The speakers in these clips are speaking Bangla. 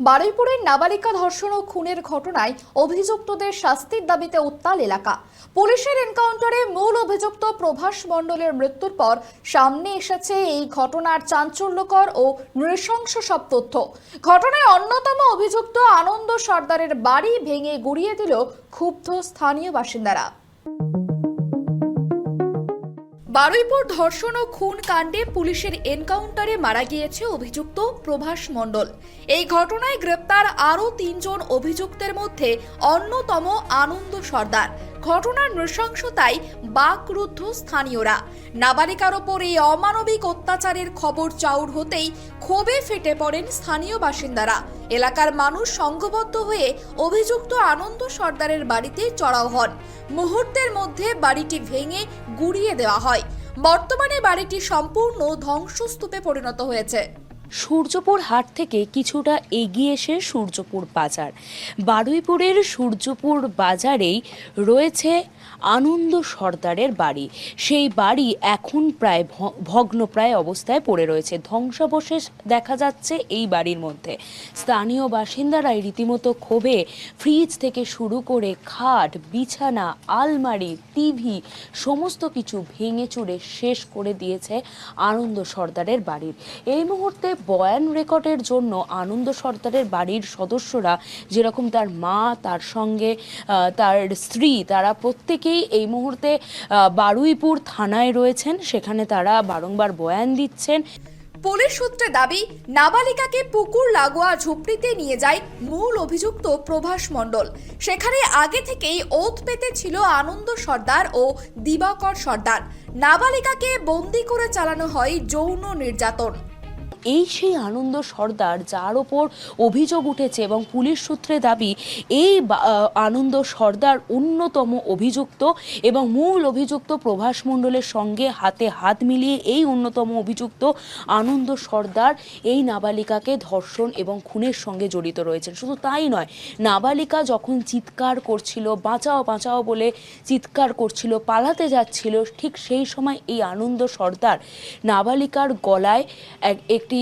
বারুইপুরের নাবালিকা ধর্ষণ ও খুনের ঘটনায় অভিযুক্তদের শাস্তির দাবিতে উত্তাল এলাকা। পুলিশের এনকাউন্টারে মূল অভিযুক্ত প্রভাস মণ্ডলের মৃত্যুর পর সামনে এসেছে এই ঘটনার চাঞ্চল্যকর ও নৃশংস সব তথ্য। ঘটনায় অন্যতম অভিযুক্ত আনন্দ সর্দারের বাড়ি ভেঙে গুড়িয়ে দিল ক্ষুব্ধ স্থানীয় বাসিন্দারা। বারুইপুর ধর্ষণ ও খুন কাণ্ডে পুলিশের এনকাউন্টারে মারা গিয়েছে অভিযুক্ত প্রভাস মণ্ডল। এই ঘটনায় গ্রেপ্তার আরও ৩ জন অভিযুক্তের মধ্যে অন্যতম আনন্দ সর্দার। ঘটনার নৃশংসতায় বাকরুদ্ধ স্থানীয়রা। নাবালিকার ওপর এই অমানবিক অত্যাচারের খবর চাউর হতেই ক্ষোভে ফেটে পড়েন স্থানীয় বাসিন্দারা। এলাকার মানুষ সংঘবদ্ধ হয়ে অভিযুক্ত আনন্দ সর্দারের বাড়িতে চড়াও হন। মুহূর্তের মধ্যে বাড়িটি ভেঙে গুড়িয়ে দেওয়া হয়। বর্তমানে বাড়িটি সম্পূর্ণ ধ্বংসস্তূপে পরিণত হয়েছে। সূর্যপুর হাট থেকে কিছুটা এগিয়ে এসে সূর্যপুর বাজার। বারুইপুরের সূর্যপুর বাজারেই রয়েছে আনন্দ সর্দারের বাড়ি। সেই বাড়ি এখন প্রায় ভগ্নপ্রায় অবস্থায় পড়ে রয়েছে। ধ্বংসাবশেষ দেখা যাচ্ছে এই বাড়ির মধ্যে। স্থানীয় বাসিন্দারাই রীতিমতো ক্ষোভে ফ্রিজ থেকে শুরু করে খাট, বিছানা, আলমারি, টিভি সমস্ত কিছু ভেঙে চুরে শেষ করে দিয়েছে আনন্দ সর্দারের বাড়ির। এই মুহূর্তে বয়ান রেকর্ডের জন্য আনন্দ সর্দারের বাড়ির সদস্যরা, যেরকম তার মা, তার সঙ্গে তার স্ত্রী, তারা প্রত্যেকেই এই মুহূর্তে বারুইপুর থানায় রয়েছেন। সেখানে তারা বারংবার বয়ান দিচ্ছেন। পুলিশ সূত্রে দাবি, নাবালিকাকে পুকুর লাগোয়া ঝুপড়িতে নিয়ে যায় মূল অভিযুক্ত প্রভাস মণ্ডল। সেখানে আগে থেকেই ওত পেতে ছিল আনন্দ সর্দার ও দিবাকর সর্দার। নাবালিকাকে বন্দি করে চালানো হয় যৌন নির্যাতন। এই সেই আনন্দ সর্দার যার ওপর অভিযোগ উঠেছে এবং পুলিশ সূত্রে দাবি এই আনন্দ সর্দার অন্যতম অভিযুক্ত এবং মূল অভিযুক্ত প্রভাস মণ্ডলের সঙ্গে হাতে হাত মিলিয়ে এই অন্যতম অভিযুক্ত আনন্দ সর্দার এই নাবালিকাকে ধর্ষণ এবং খুনের সঙ্গে জড়িত রয়েছেন। শুধু তাই নয়, নাবালিকা যখন চিৎকার করছিল, বাঁচাও বাঁচাও বলে চিৎকার করছিল, পালাতে যাচ্ছিল, ঠিক সেই সময় এই আনন্দ সর্দার নাবালিকার গলায় একটি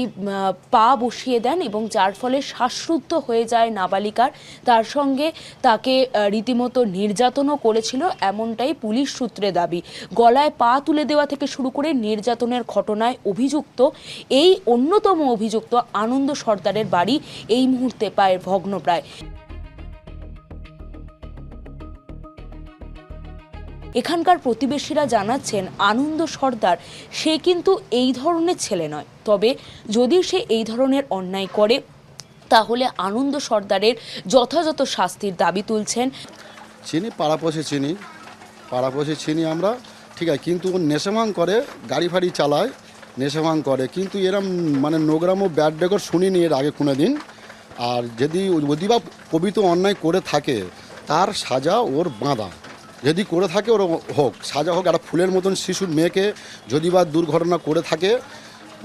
পা বসিয়ে দেন এবং যার ফলে শ্বাসরুদ্ধ হয়ে যায় নাবালিকার। তার সঙ্গে তাকে রীতিমতো নির্যাতনও করেছিল, এমনটাই পুলিশ সূত্রে দাবি। গলায় পা তুলে দেওয়া থেকে শুরু করে নির্যাতনের ঘটনায় অভিযুক্ত এই অন্যতম অভিযুক্ত আনন্দ সর্দারের বাড়ি এই মুহূর্তে প্রায় ভগ্নপ্রায়। এখানকার প্রতিবেশীরা জানাচ্ছেন, আনন্দ সর্দার সে কিন্তু এই ধরনের ছেলে নয়, তবে যদি সে এই ধরনের অন্যায় করে তাহলে আনন্দ সর্দারের যথাযথ শাস্তির দাবি তুলছেন। পাড়াপড়শি চিনি আমরা, ঠিক আছে, কিন্তু ও নেশাভাং করে, গাড়ি ফাড়ি চালায়, নেশাভাং করে, কিন্তু এরম মানে নোংরাম ও ব্যাড রেকর্ড শুনিনি এর আগে কোনো দিন। আর যদি বা পবিত্র অন্যায় করে থাকে তার সাজা ওর বাঁধা, যদি করে থাকে ওর হোক সাজা হোক। একটা ফুলের মতন শিশুর মেয়েকে যদি বা দুর্ঘটনা করে থাকে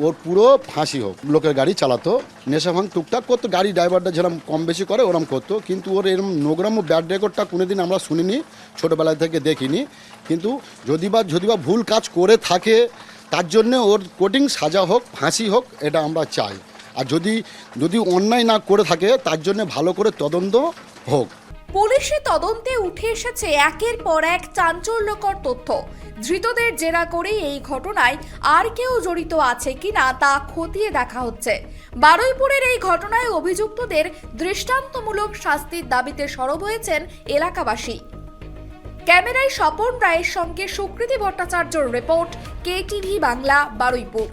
ওর পুরো ফাঁসি হোক। লোকের গাড়ি চালাতো, নেশা ভাঙ টুকটাক করতো, গাড়ি ড্রাইভারটা যেরকম কম বেশি করে ওরম করতো, কিন্তু ওর এরকম নোংরাম ব্যাড রেকর্ডটা কোনোদিন আমরা শুনিনি, ছোটোবেলা থেকে দেখিনি। কিন্তু যদি বা ভুল কাজ করে থাকে তার জন্যে ওর কঠিন সাজা হোক, ফাঁসি হোক, এটা আমরা চাই। আর যদি অন্যায় না করে থাকে তার জন্য ভালো করে তদন্ত হোক। পুলিশি তদন্তে উঠে এসেছে একের পর এক চাঞ্চল্যকর তথ্য। ধৃতদের জেরা করে এই ঘটনায় আর কেউ জড়িত আছে কিনা তা খতিয়ে দেখা হচ্ছে। বারুইপুরের এই ঘটনায় অভিযুক্তদের দৃষ্টান্তমূলক শাস্তির দাবিতে সরব হয়েছেন এলাকাবাসী। ক্যামেরায় স্বপন রায়ের সঙ্গে সুকৃতি ভট্টাচার্যর রিপোর্ট, KTV বাংলা, বারুইপুর।